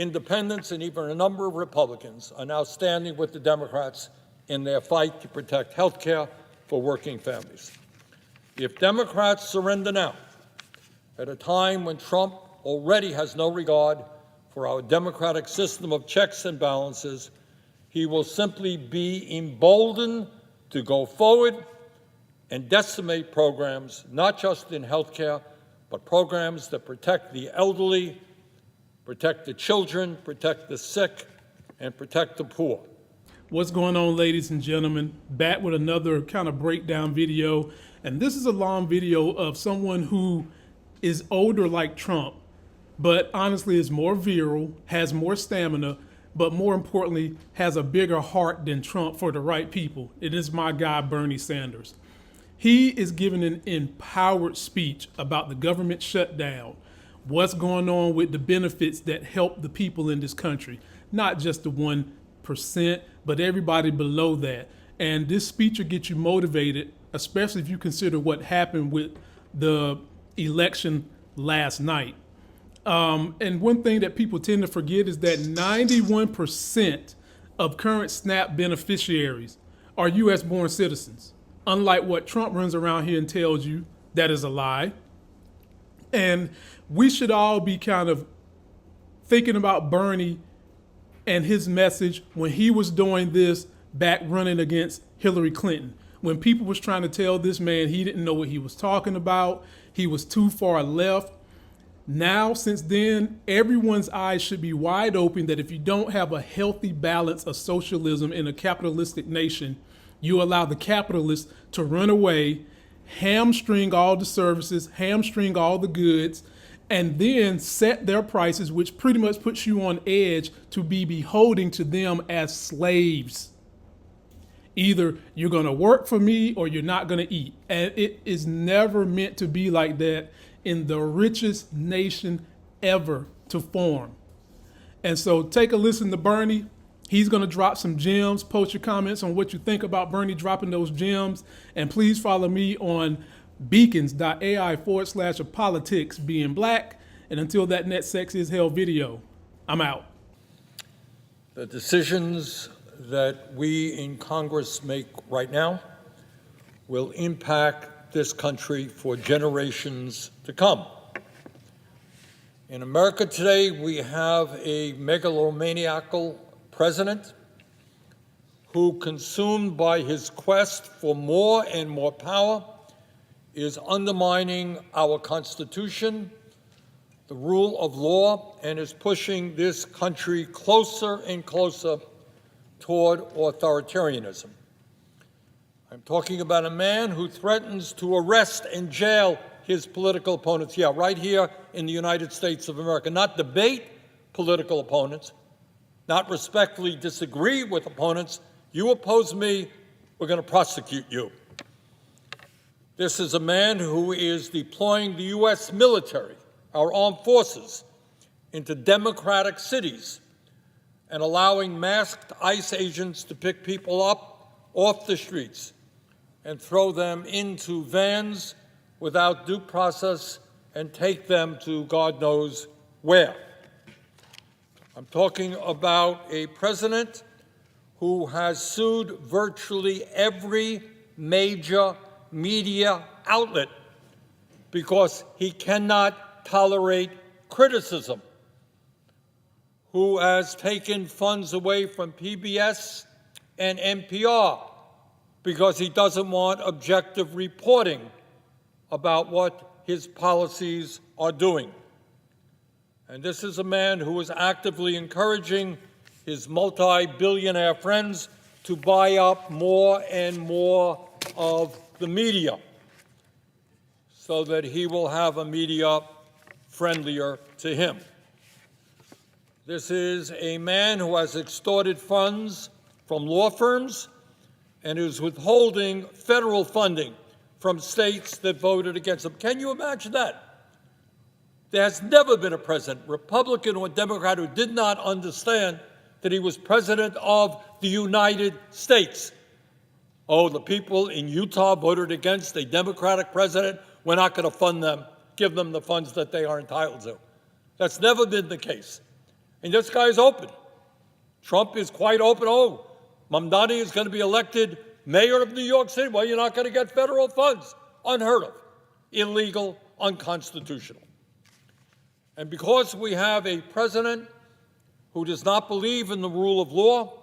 Independents and even a number of Republicans are now standing with the Democrats in their fight to protect health care for working families. If Democrats surrender now, at a time when Trump already has no regard for our democratic system of checks and balances, he will simply be emboldened to go forward and decimate programs, not just in health care, but programs that protect the elderly, protect the children, protect the sick, and protect the poor. What's going on, ladies and gentlemen? Back with another kind of breakdown video. And this is a long video of someone who is older like Trump, but honestly is more virile, has more stamina, but more importantly, has a bigger heart than Trump for the right people. It is my guy, Bernie Sanders. He is giving an empowered speech about the government shutdown, what's going on with the benefits that help the people in this country, not just the 1%, but everybody below that. And this speech will get you motivated, especially if you consider what happened with the election last night. And one thing that people tend to forget is that 91% of current SNAP beneficiaries are U.S. born citizens. Unlike what Trump runs around here and tells you, that is a lie. And we should all be kind of thinking about Bernie and his message when he was doing this back running against Hillary Clinton. When people was trying to tell this man he didn't know what he was talking about, he was too far left. Now, since then, everyone's eyes should be wide open that if you don't have a healthy balance of socialism in a capitalistic nation, you allow the capitalists to run away, hamstring all the services, hamstring all the goods, and then set their prices, which pretty much puts you on edge to be beholden to them as slaves. Either you're going to work for me or you're not going to eat. And it is never meant to be like that in the richest nation ever to form. And so take a listen to Bernie. He's going to drop some gems. Post your comments on what you think about Bernie dropping those gems. And please follow me on beacons.ai/politics being black. And until that next Sex is Hell video, I'm out. The decisions that we in Congress make right now will impact this country for generations to come. In America today, we have a megalomaniacal president who, consumed by his quest for more and more power, is undermining our Constitution, the rule of law, and is pushing this country closer and closer toward authoritarianism. I'm talking about a man who threatens to arrest and jail his political opponents, right here in the United States of America. Not debate political opponents, not respectfully disagree with opponents. You oppose me, we're going to prosecute you. This is a man who is deploying the U.S. military, our armed forces, into democratic cities and allowing masked ICE agents to pick people up off the streets and throw them into vans without due process and take them to God knows where. I'm talking about a president who has sued virtually every major media outlet because he cannot tolerate criticism, who has taken funds away from PBS and NPR because he doesn't want objective reporting about what his policies are doing. And this is a man who is actively encouraging his multi-billionaire friends to buy up more and more of the media so that he will have a media friendlier to him. This is a man who has extorted funds from law firms and is withholding federal funding from states that voted against him. Can you imagine that? There has never been a president, Republican or Democrat, who did not understand that he was president of the United States. Oh, the people in Utah voted against a Democratic president. We're not going to fund them, give them the funds that they are entitled to. That's never been the case. And this guy is open. Trump is quite open. Oh, Mamdani is going to be elected mayor of New York City. Well, you're not going to get federal funds. Unheard of. Illegal, unconstitutional. And because we have a president who does not believe in the rule of law,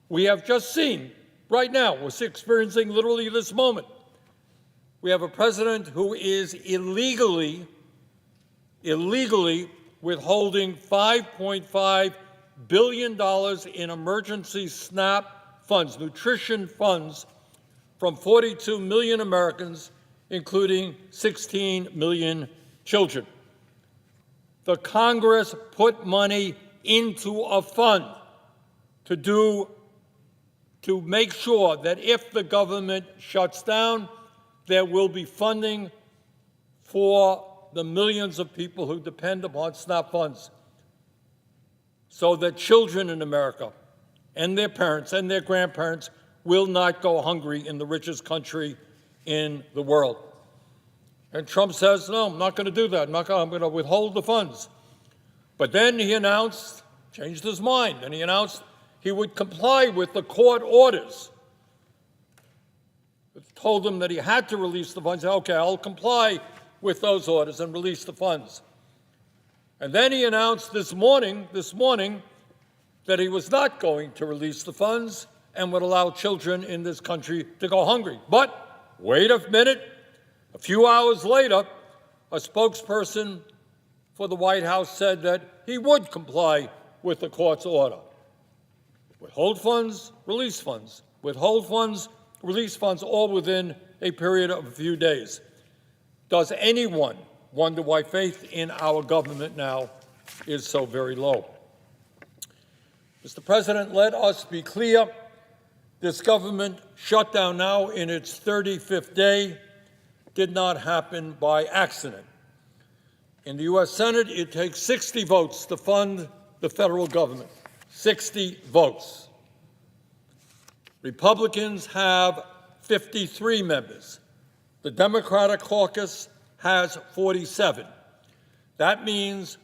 we have just seen, right now, we're experiencing literally this moment, we have a president who is illegally withholding $5.5 billion in emergency SNAP funds, nutrition funds, from 42 million Americans, including 16 million children. The Congress put money into a fund to make sure that if the government shuts down, there will be funding for the millions of people who depend upon SNAP funds, so that children in America and their parents and their grandparents will not go hungry in the richest country in the world. And Trump says, no, I'm not going to do that. I'm going to withhold the funds. But then he announced, changed his mind, and he announced he would comply with the court orders. It told him that he had to release the funds. Okay, I'll comply with those orders and release the funds. And then he announced this morning, that he was not going to release the funds and would allow children in this country to go hungry. But wait a minute. A few hours later, a spokesperson for the White House said that he would comply with the court's order. Withhold funds, release funds. Withhold funds, release funds, all within a period of a few days. Does anyone wonder why faith in our government now is so very low? Mr. President, let us be clear. This government shutdown now in its 35th day did not happen by accident. In the U.S. Senate, it takes 60 votes to fund the federal government. 60 votes. Republicans have 53 members. The Democratic caucus has 47. That means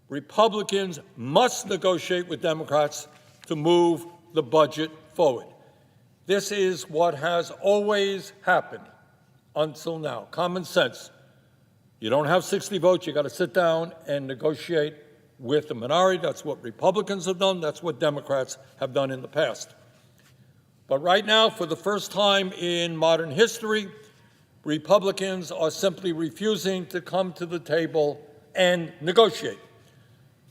Republicans must negotiate with Democrats to move the budget forward. This is what has always happened until now. Common sense. You don't have 60 votes. You got to sit down and negotiate with the minority. That's what Republicans have done. That's what Democrats have done in the past. But right now, for the first time in modern history, Republicans are simply refusing to come to the table and negotiate.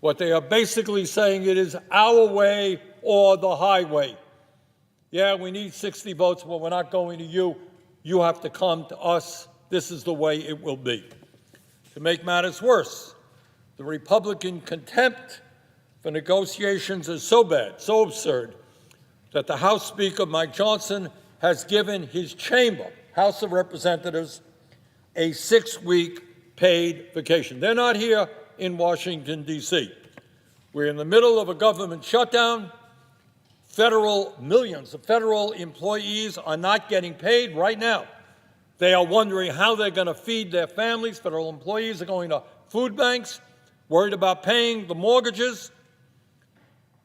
What they are basically saying, it is our way or the highway. Yeah, we need 60 votes, but we're not going to you. You have to come to us. This is the way it will be. To make matters worse, the Republican contempt for negotiations is so bad, so absurd, that the House Speaker, Mike Johnson, has given his chamber, House of Representatives, a 6-week paid vacation. They're not here in Washington, D.C. We're in the middle of a government shutdown. Millions of federal employees are not getting paid right now. They are wondering how they're going to feed their families. Federal employees are going to food banks, worried about paying the mortgages.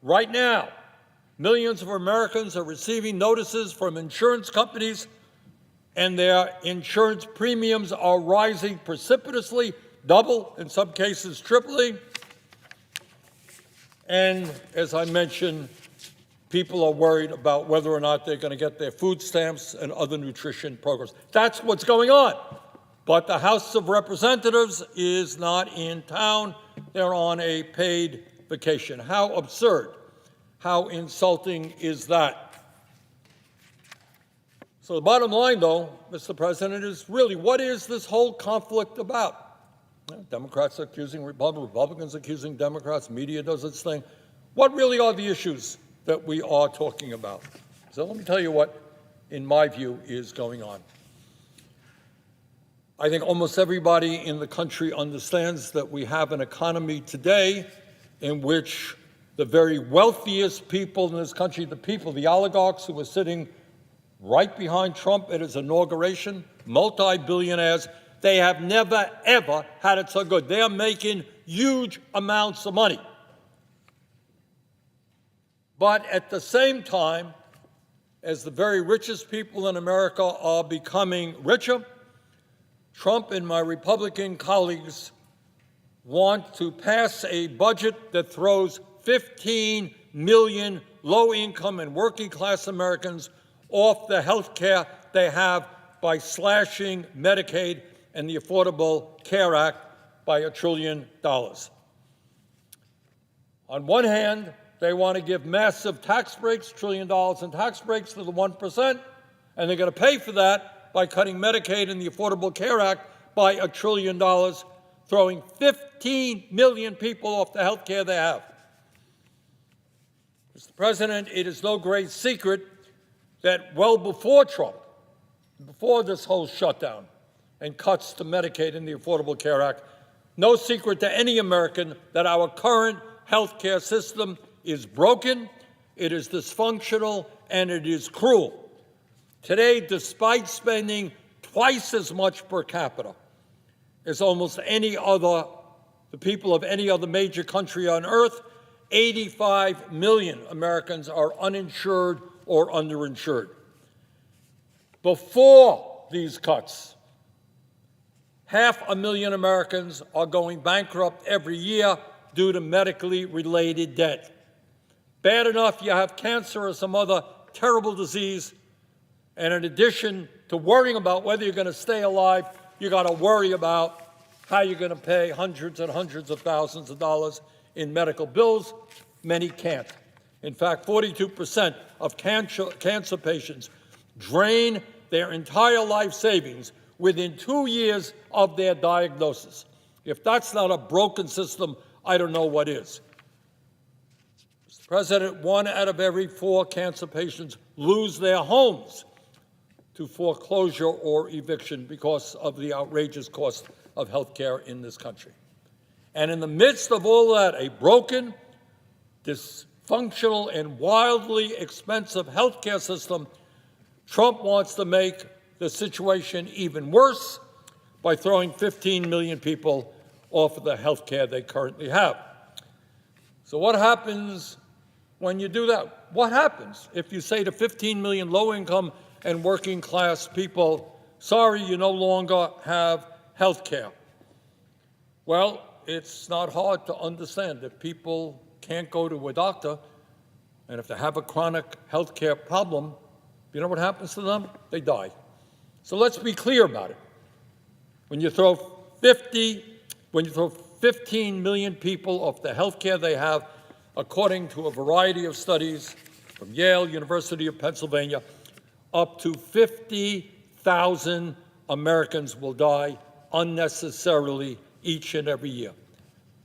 Right now, millions of Americans are receiving notices from insurance companies, and their insurance premiums are rising precipitously, double, in some cases tripling. And as I mentioned, people are worried about whether or not they're going to get their food stamps and other nutrition programs. That's what's going on. But the House of Representatives is not in town. They're on a paid vacation. How absurd, how insulting is that? So the bottom line, though, Mr. President, is really, what is this whole conflict about? Democrats accusing Republicans, Republicans accusing Democrats, media does its thing. What really are the issues that we are talking about? So let me tell you what, in my view, is going on. I think almost everybody in the country understands that we have an economy today in which the very wealthiest people in this country, the oligarchs who were sitting right behind Trump at his inauguration, multi-billionaires, they have never, ever had it so good. They are making huge amounts of money. But at the same time, as the very richest people in America are becoming richer, Trump and my Republican colleagues want to pass a budget that throws 15 million low-income and working-class Americans off the health care they have by slashing Medicaid and the Affordable Care Act by $1 trillion. On one hand, they want to give massive tax breaks, $1 trillion in tax breaks to the 1%, and they're going to pay for that by cutting Medicaid and the Affordable Care Act by $1 trillion, throwing 15 million people off the health care they have. Mr. President, it is no great secret that well before Trump, before this whole shutdown and cuts to Medicaid and the Affordable Care Act, no secret to any American that our current health care system is broken, it is dysfunctional, and it is cruel. Today, despite spending twice as much per capita as almost any other, the people of any other major country on earth, 85 million Americans are uninsured or underinsured. Before these cuts, 500,000 Americans are going bankrupt every year due to medically related debt. Bad enough you have cancer or some other terrible disease, and in addition to worrying about whether you're going to stay alive, you got to worry about how you're going to pay hundreds and hundreds of thousands of dollars in medical bills. Many can't. In fact, 42% of cancer patients drain their entire life savings within 2 years of their diagnosis. If that's not a broken system, I don't know what is. Mr. President, 1 out of every 4 cancer patients lose their homes to foreclosure or eviction because of the outrageous cost of health care in this country. And in the midst of all that, a broken, dysfunctional, and wildly expensive health care system, Trump wants to make the situation even worse by throwing 15 million people off of the health care they currently have. So what happens when you do that? What happens if you say to 15 million low-income and working-class people, sorry, you no longer have health care? Well, it's not hard to understand. If people can't go to a doctor, and if they have a chronic health care problem, you know what happens to them? They die. So let's be clear about it. When you throw 15 million people off the health care they have, according to a variety of studies from Yale, University of Pennsylvania, up to 50,000 Americans will die unnecessarily each and every year.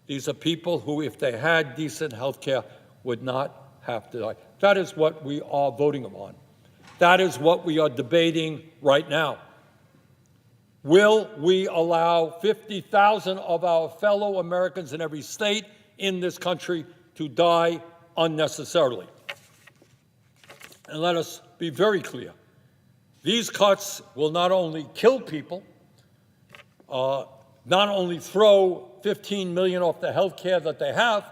These are people who, if they had decent health care, would not have to die. That is what we are voting on. That is what we are debating right now. Will we allow 50,000 of our fellow Americans in every state in this country to die unnecessarily? And let us be very clear. These cuts will not only kill people, not only throw 15 million off the health care that they have,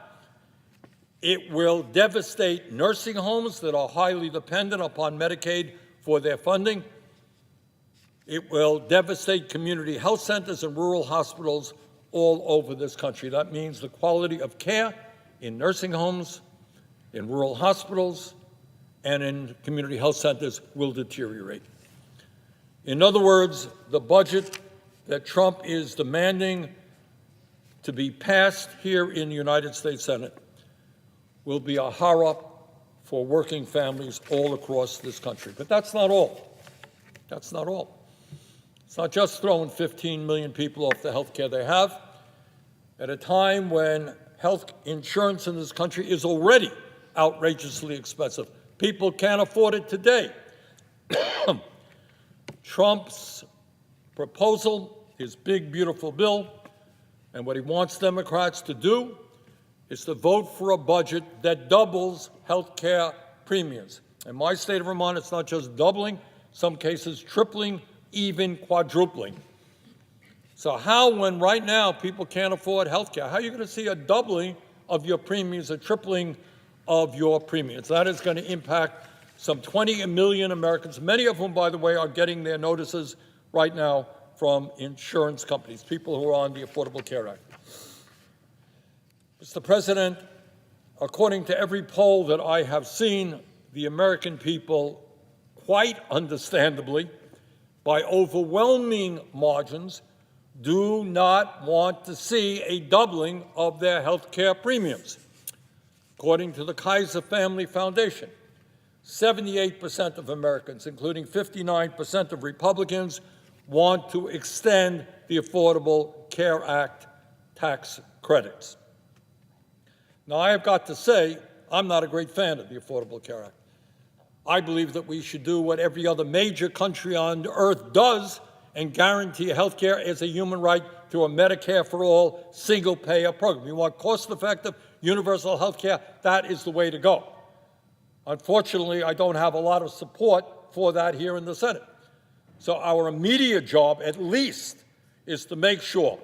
it will devastate nursing homes that are highly dependent upon Medicaid for their funding. It will devastate community health centers and rural hospitals all over this country. That means the quality of care in nursing homes, in rural hospitals, and in community health centers will deteriorate. In other words, the budget that Trump is demanding to be passed here in the United States Senate will be a horror for working families all across this country. But that's not all. That's not all. It's not just throwing 15 million people off the health care they have. At a time when health insurance in this country is already outrageously expensive, people can't afford it today. Trump's proposal, his big, beautiful bill, and what he wants Democrats to do is to vote for a budget that doubles health care premiums. In my state of Vermont, it's not just doubling, some cases tripling, even quadrupling. So how, when right now people can't afford health care, how are you going to see a doubling of your premiums, a tripling of your premiums. That is going to impact some 20 million Americans, many of whom, by the way, are getting their notices right now from insurance companies, people who are on the Affordable Care Act. Mr. President, according to every poll that I have seen, the American people, quite understandably, by overwhelming margins, do not want to see a doubling of their health care premiums. According to the Kaiser Family Foundation, 78% of Americans, including 59% of Republicans, want to extend the Affordable Care Act tax credits. Now, I have got to say, I'm not a great fan of the Affordable Care Act. I believe that we should do what every other major country on earth does and guarantee health care as a human right through a Medicare for all single-payer program. You want cost-effective, universal health care, that is the way to go. Unfortunately, I don't have a lot of support for that here in the Senate. So our immediate job, at least, is to make sure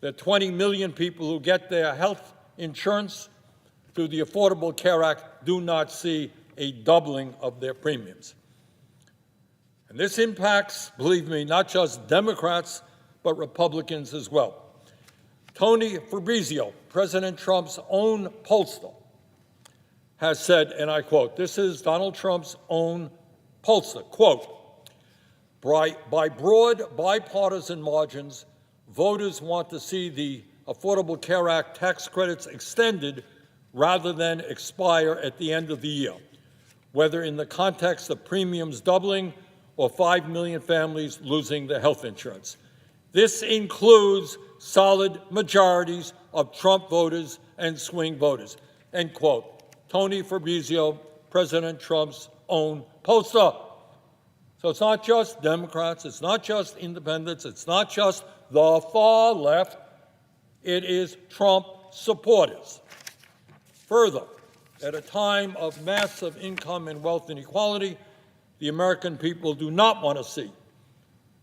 that 20 million people who get their health insurance through the Affordable Care Act do not see a doubling of their premiums. And this impacts, believe me, not just Democrats, but Republicans as well. Tony Fabrizio, President Trump's own pollster, has said, and I quote, this is Donald Trump's own pollster, quote, by broad bipartisan margins, voters want to see the Affordable Care Act tax credits extended rather than expire at the end of the year, whether in the context of premiums doubling or 5 million families losing their health insurance. This includes solid majorities of Trump voters and swing voters, end quote. Tony Fabrizio, President Trump's own pollster. So it's not just Democrats, it's not just independents, it's not just the far left, it is Trump supporters. Further, at a time of massive income and wealth inequality, the American people do not want to see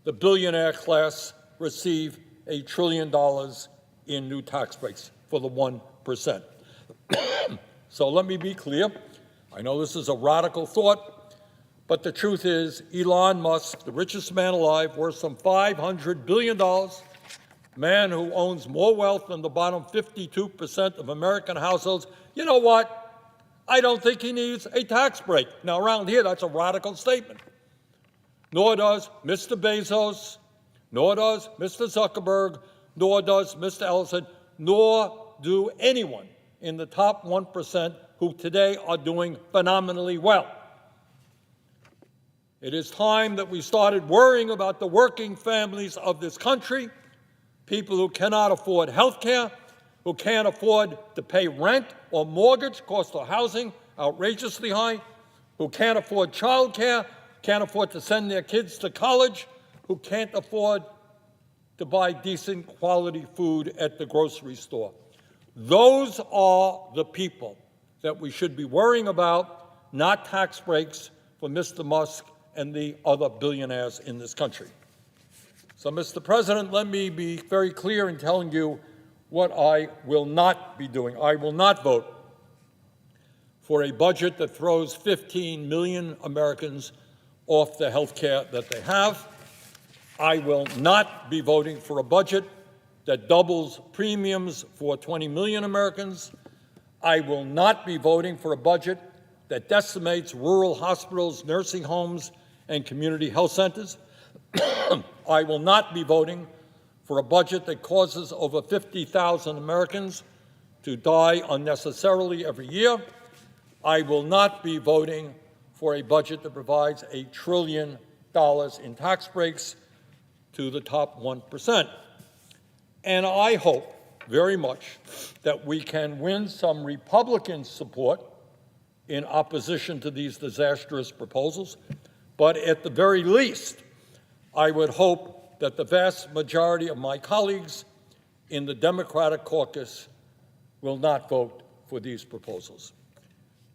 the billionaire class receive $1 trillion in new tax breaks for the 1%. So let me be clear. I know this is a radical thought, but the truth is Elon Musk, the richest man alive, worth some $500 billion, man who owns more wealth than the bottom 52% of American households, you know what? I don't think he needs a tax break. Now, around here, that's a radical statement. Nor does Mr. Bezos, nor does Mr. Zuckerberg, nor does Mr. Ellison, nor do anyone in the top 1% who today are doing phenomenally well. It is time that we started worrying about the working families of this country, people who cannot afford health care, who can't afford to pay rent or mortgage, cost of housing outrageously high, who can't afford child care, can't afford to send their kids to college, who can't afford to buy decent quality food at the grocery store. Those are the people that we should be worrying about, not tax breaks for Mr. Musk and the other billionaires in this country. So, Mr. President, let me be very clear in telling you what I will not be doing. I will not vote for a budget that throws 15 million Americans off the health care that they have. I will not be voting for a budget that doubles premiums for 20 million Americans. I will not be voting for a budget that decimates rural hospitals, nursing homes, and community health centers. I will not be voting for a budget that causes over 50,000 Americans to die unnecessarily every year. I will not be voting for a budget that provides $1 trillion in tax breaks to the top 1%. And I hope very much that we can win some Republican support in opposition to these disastrous proposals. But at the very least, I would hope that the vast majority of my colleagues in the Democratic caucus will not vote for these proposals.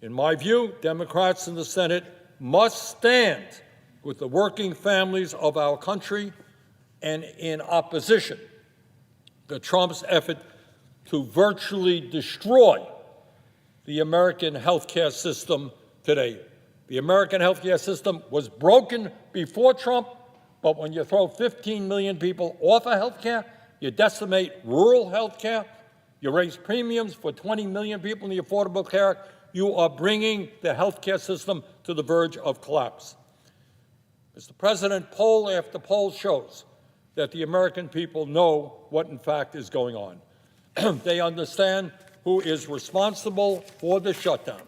In my view, Democrats in the Senate must stand with the working families of our country and in opposition to Trump's effort to virtually destroy the American healthcare system today. The American healthcare system was broken before Trump, but when you throw 15 million people off of healthcare, you decimate rural healthcare, you raise premiums for 20 million people in the Affordable Care Act, you are bringing the healthcare system to the verge of collapse. Mr. President, poll after poll shows that the American people know what in fact is going on. They understand who is responsible for the shutdown.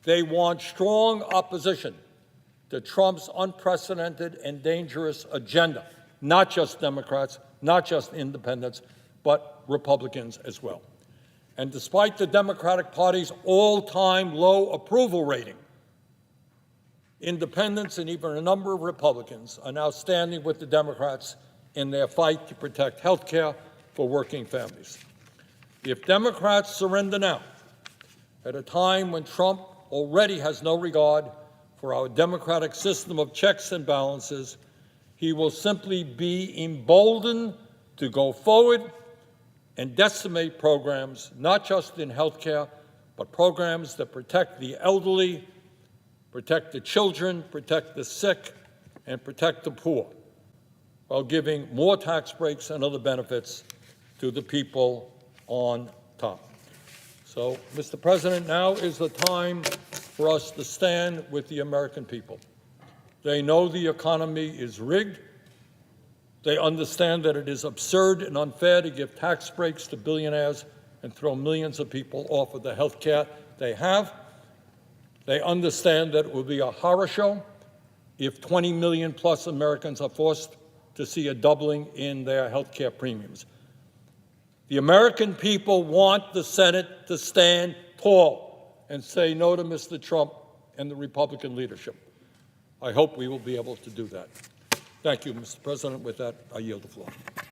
They want strong opposition to Trump's unprecedented and dangerous agenda, not just Democrats, not just independents, but Republicans as well. And despite the Democratic Party's all-time low approval rating, independents and even a number of Republicans are now standing with the Democrats in their fight to protect health care for working families. If Democrats surrender now, at a time when Trump already has no regard for our democratic system of checks and balances, he will simply be emboldened to go forward and decimate programs, not just in health care, but programs that protect the elderly, protect the children, protect the sick, and protect the poor, while giving more tax breaks and other benefits to the people on top. So, Mr. President, now is the time for us to stand with the American people. They know the economy is rigged. They understand that it is absurd and unfair to give tax breaks to billionaires and throw millions of people off of the health care they have. They understand that it will be a horror show if 20 million plus Americans are forced to see a doubling in their health care premiums. The American people want the Senate to stand tall and say no to Mr. Trump and the Republican leadership. I hope we will be able to do that. Thank you, Mr. President. With that, I yield the floor.